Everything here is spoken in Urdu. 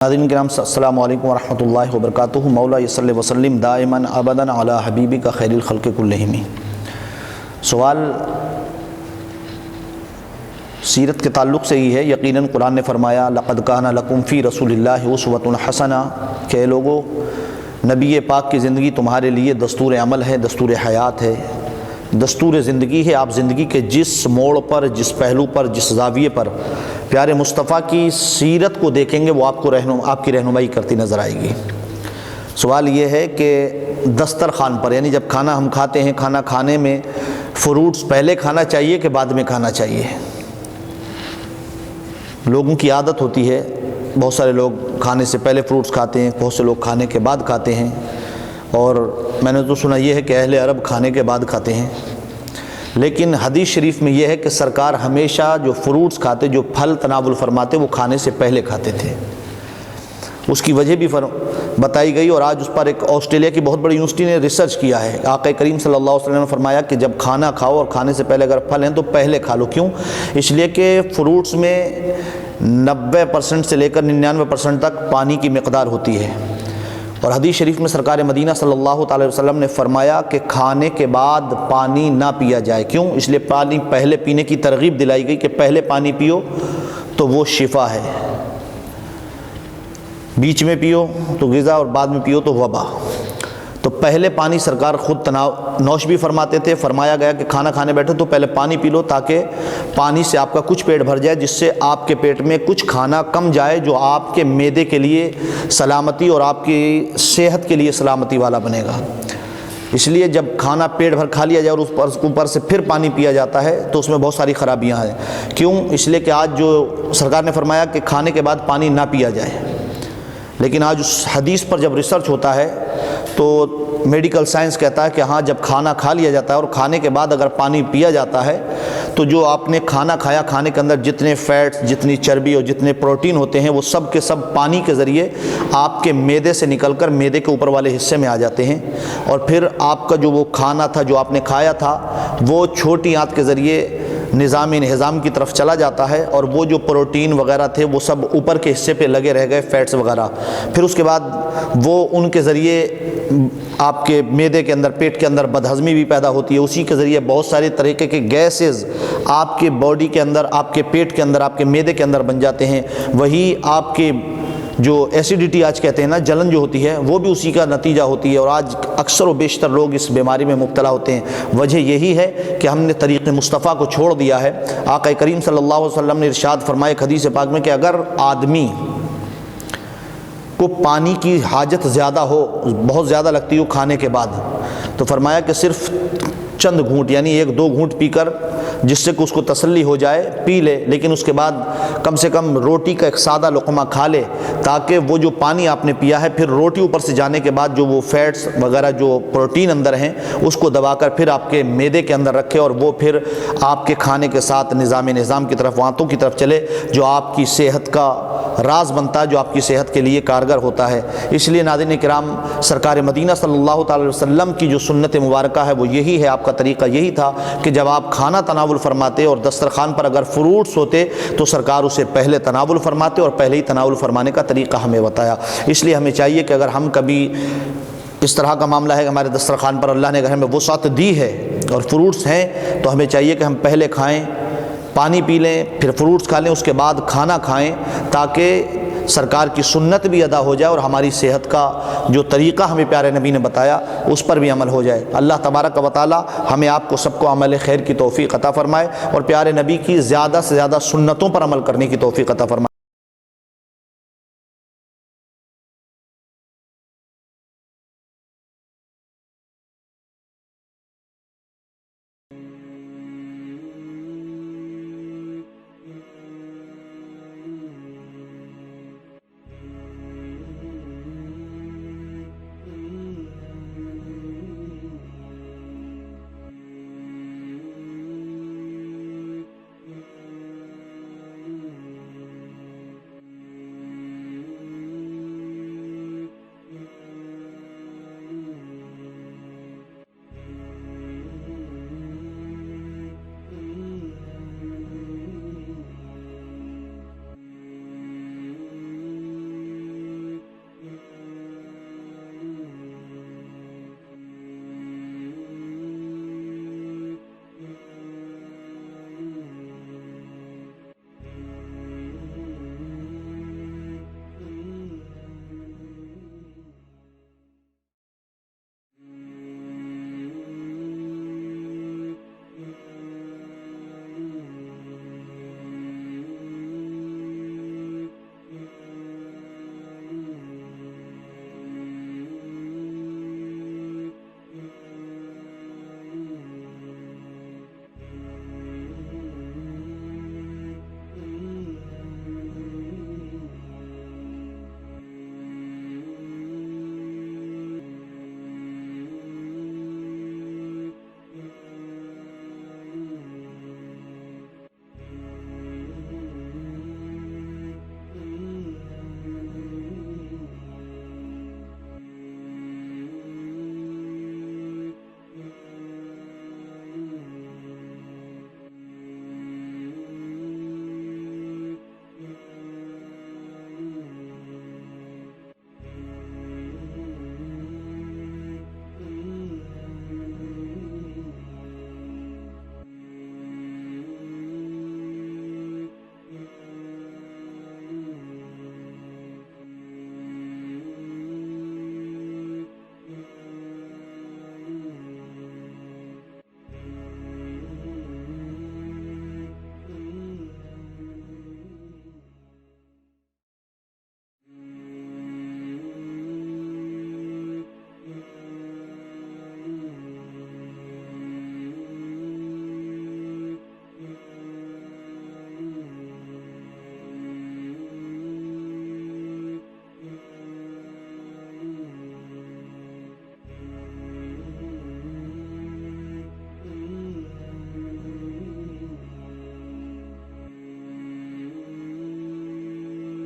ناظرین کرام السلام علیکم ورحمۃ اللہ وبرکاتہ۔ مولا صلی وسلم دائماً ابداً علی حبیبک خیر الخلق کلہم۔ سوال سیرت کے تعلق سے ہی ہے۔ یقیناً قرآن نے فرمایا لقد کان لکم فی رسول اللہ اسوۃ حسنہ، کہ اے لوگو نبی پاک کی زندگی تمہارے لیے دستور عمل ہے، دستور حیات ہے، دستور زندگی ہے۔ آپ زندگی کے جس موڑ پر، جس پہلو پر، جس زاویے پر پیارے مصطفیٰ کی سیرت کو دیکھیں گے وہ آپ کی رہنمائی کرتی نظر آئے گی۔ سوال یہ ہے کہ دسترخوان پر، یعنی جب کھانا ہم کھاتے ہیں، کھانا کھانے میں فروٹس پہلے کھانا چاہیے کہ بعد میں کھانا چاہیے؟ لوگوں کی عادت ہوتی ہے، بہت سارے لوگ کھانے سے پہلے فروٹس کھاتے ہیں، بہت سے لوگ کھانے کے بعد کھاتے ہیں، اور میں نے تو سنا یہ ہے کہ اہل عرب کھانے کے بعد کھاتے ہیں۔ لیکن حدیث شریف میں یہ ہے کہ سرکار ہمیشہ جو فروٹس کھاتے، جو پھل تناول فرماتے، وہ کھانے سے پہلے کھاتے تھے۔ اس کی وجہ بھی بتائی گئی، اور آج اس پر ایک آسٹریلیا کی بہت بڑی یونیورسٹی نے ریسرچ کیا ہے۔ آقا کریم صلی اللہ علیہ وسلم نے فرمایا کہ جب کھانا کھاؤ اور کھانے سے پہلے اگر پھل ہیں تو پہلے کھا لو۔ کیوں؟ اس لیے کہ فروٹس میں 90% سے لے کر 99% تک پانی کی مقدار ہوتی ہے، اور حدیث شریف میں سرکار مدینہ صلی اللہ تعالی وسلم نے فرمایا کہ کھانے کے بعد پانی نہ پیا جائے۔ کیوں؟ اس لیے پانی پہلے پینے کی ترغیب دلائی گئی کہ پہلے پانی پیو تو وہ شفا ہے، بیچ میں پیو تو غذا اور بعد میں پیو تو وبا۔ تو پہلے پانی سرکار خود نوش بھی فرماتے تھے۔ فرمایا گیا کہ کھانا کھانے بیٹھو تو پہلے پانی پی لو، تاکہ پانی سے آپ کا کچھ پیٹ بھر جائے، جس سے آپ کے پیٹ میں کچھ کھانا کم جائے جو آپ کے معدے کے لیے سلامتی اور آپ کی صحت کے لیے سلامتی والا بنے گا۔ اس لیے جب کھانا پیٹ بھر کھا لیا جائے اور اس اوپر سے پھر پانی پیا جاتا ہے تو اس میں بہت ساری خرابیاں ہیں۔ کیوں؟ اس لیے کہ آج جو سرکار نے فرمایا کہ کھانے کے بعد پانی نہ پیا جائے، لیکن آج اس حدیث پر جب ریسرچ ہوتا ہے تو میڈیکل سائنس کہتا ہے کہ ہاں، جب کھانا کھا لیا جاتا ہے اور کھانے کے بعد اگر پانی پیا جاتا ہے تو جو آپ نے کھانا کھایا، کھانے کے اندر جتنے فیٹس، جتنی چربی اور جتنے پروٹین ہوتے ہیں وہ سب کے سب پانی کے ذریعے آپ کے معدے سے نکل کر معدے کے اوپر والے حصے میں آ جاتے ہیں، اور پھر آپ کا جو وہ کھانا تھا، جو آپ نے کھایا تھا، وہ چھوٹی آنت کے ذریعے نظام انہضام کی طرف چلا جاتا ہے، اور وہ جو پروٹین وغیرہ تھے وہ سب اوپر کے حصے پہ لگے رہ گئے، فیٹس وغیرہ۔ پھر اس کے بعد وہ ان کے ذریعے آپ کے معدے کے اندر، پیٹ کے اندر بدہضمی بھی پیدا ہوتی ہے، اسی کے ذریعے بہت سارے طریقے کے گیسز آپ کے باڈی کے اندر، آپ کے پیٹ کے اندر، آپ کے معدے کے اندر بن جاتے ہیں۔ وہی آپ کے جو ایسیڈیٹی آج کہتے ہیں نا، جلن جو ہوتی ہے، وہ بھی اسی کا نتیجہ ہوتی ہے، اور آج اکثر و بیشتر لوگ اس بیماری میں مبتلا ہوتے ہیں۔ وجہ یہی ہے کہ ہم نے طریق مصطفیٰ کو چھوڑ دیا ہے۔ آقا کریم صلی اللہ علیہ وسلم نے ارشاد فرمایا ایک حدیث پاک میں کہ اگر آدمی کو پانی کی حاجت زیادہ ہو، بہت زیادہ لگتی ہو کھانے کے بعد، تو فرمایا کہ صرف چند گھونٹ، یعنی 1-2 گھونٹ پی کر جس سے کہ اس کو تسلی ہو جائے پی لے، لیکن اس کے بعد کم سے کم روٹی کا ایک سادہ لقمہ کھا لے، تاکہ وہ جو پانی آپ نے پیا ہے، پھر روٹی اوپر سے جانے کے بعد جو وہ فیٹس وغیرہ، جو پروٹین اندر ہیں، اس کو دبا کر پھر آپ کے معدے کے اندر رکھے، اور وہ پھر آپ کے کھانے کے ساتھ نظام کی طرف، وانتوں کی طرف چلے، جو آپ کی صحت کا راز بنتا ہے، جو آپ کی صحت کے لیے کارگر ہوتا ہے۔ اس لیے ناظرین کرام، سرکار مدینہ صلی اللہ تعالی وسلم کی جو سنت مبارکہ ہے وہ یہی ہے، آپ کا طریقہ یہی تھا کہ جب آپ کھانا تناول فرماتے اور دسترخوان پر اگر فروٹس ہوتے تو سرکار اسے پہلے تناول فرماتے، اور پہلے ہی تناول فرمانے کا طریقہ ہمیں بتایا۔ اس لیے ہمیں چاہیے کہ اگر ہم کبھی اس طرح کا معاملہ ہے کہ ہمارے دسترخوان پر اللہ نے گھر میں وسعت دی ہے اور فروٹس ہیں، تو ہمیں چاہیے کہ ہم پہلے کھائیں، پانی پی لیں، پھر فروٹس کھا لیں، اس کے بعد کھانا کھائیں، تاکہ سرکار کی سنت بھی ادا ہو جائے اور ہماری صحت کا جو طریقہ ہمیں پیارے نبی نے بتایا اس پر بھی عمل ہو جائے۔ اللہ تبارک و تعالی ہمیں آپ کو سب کو عمل خیر کی توفیق عطا فرمائے، اور پیارے نبی کی زیادہ سے زیادہ سنتوں پر عمل کرنے کی توفیق عطا فرمائے۔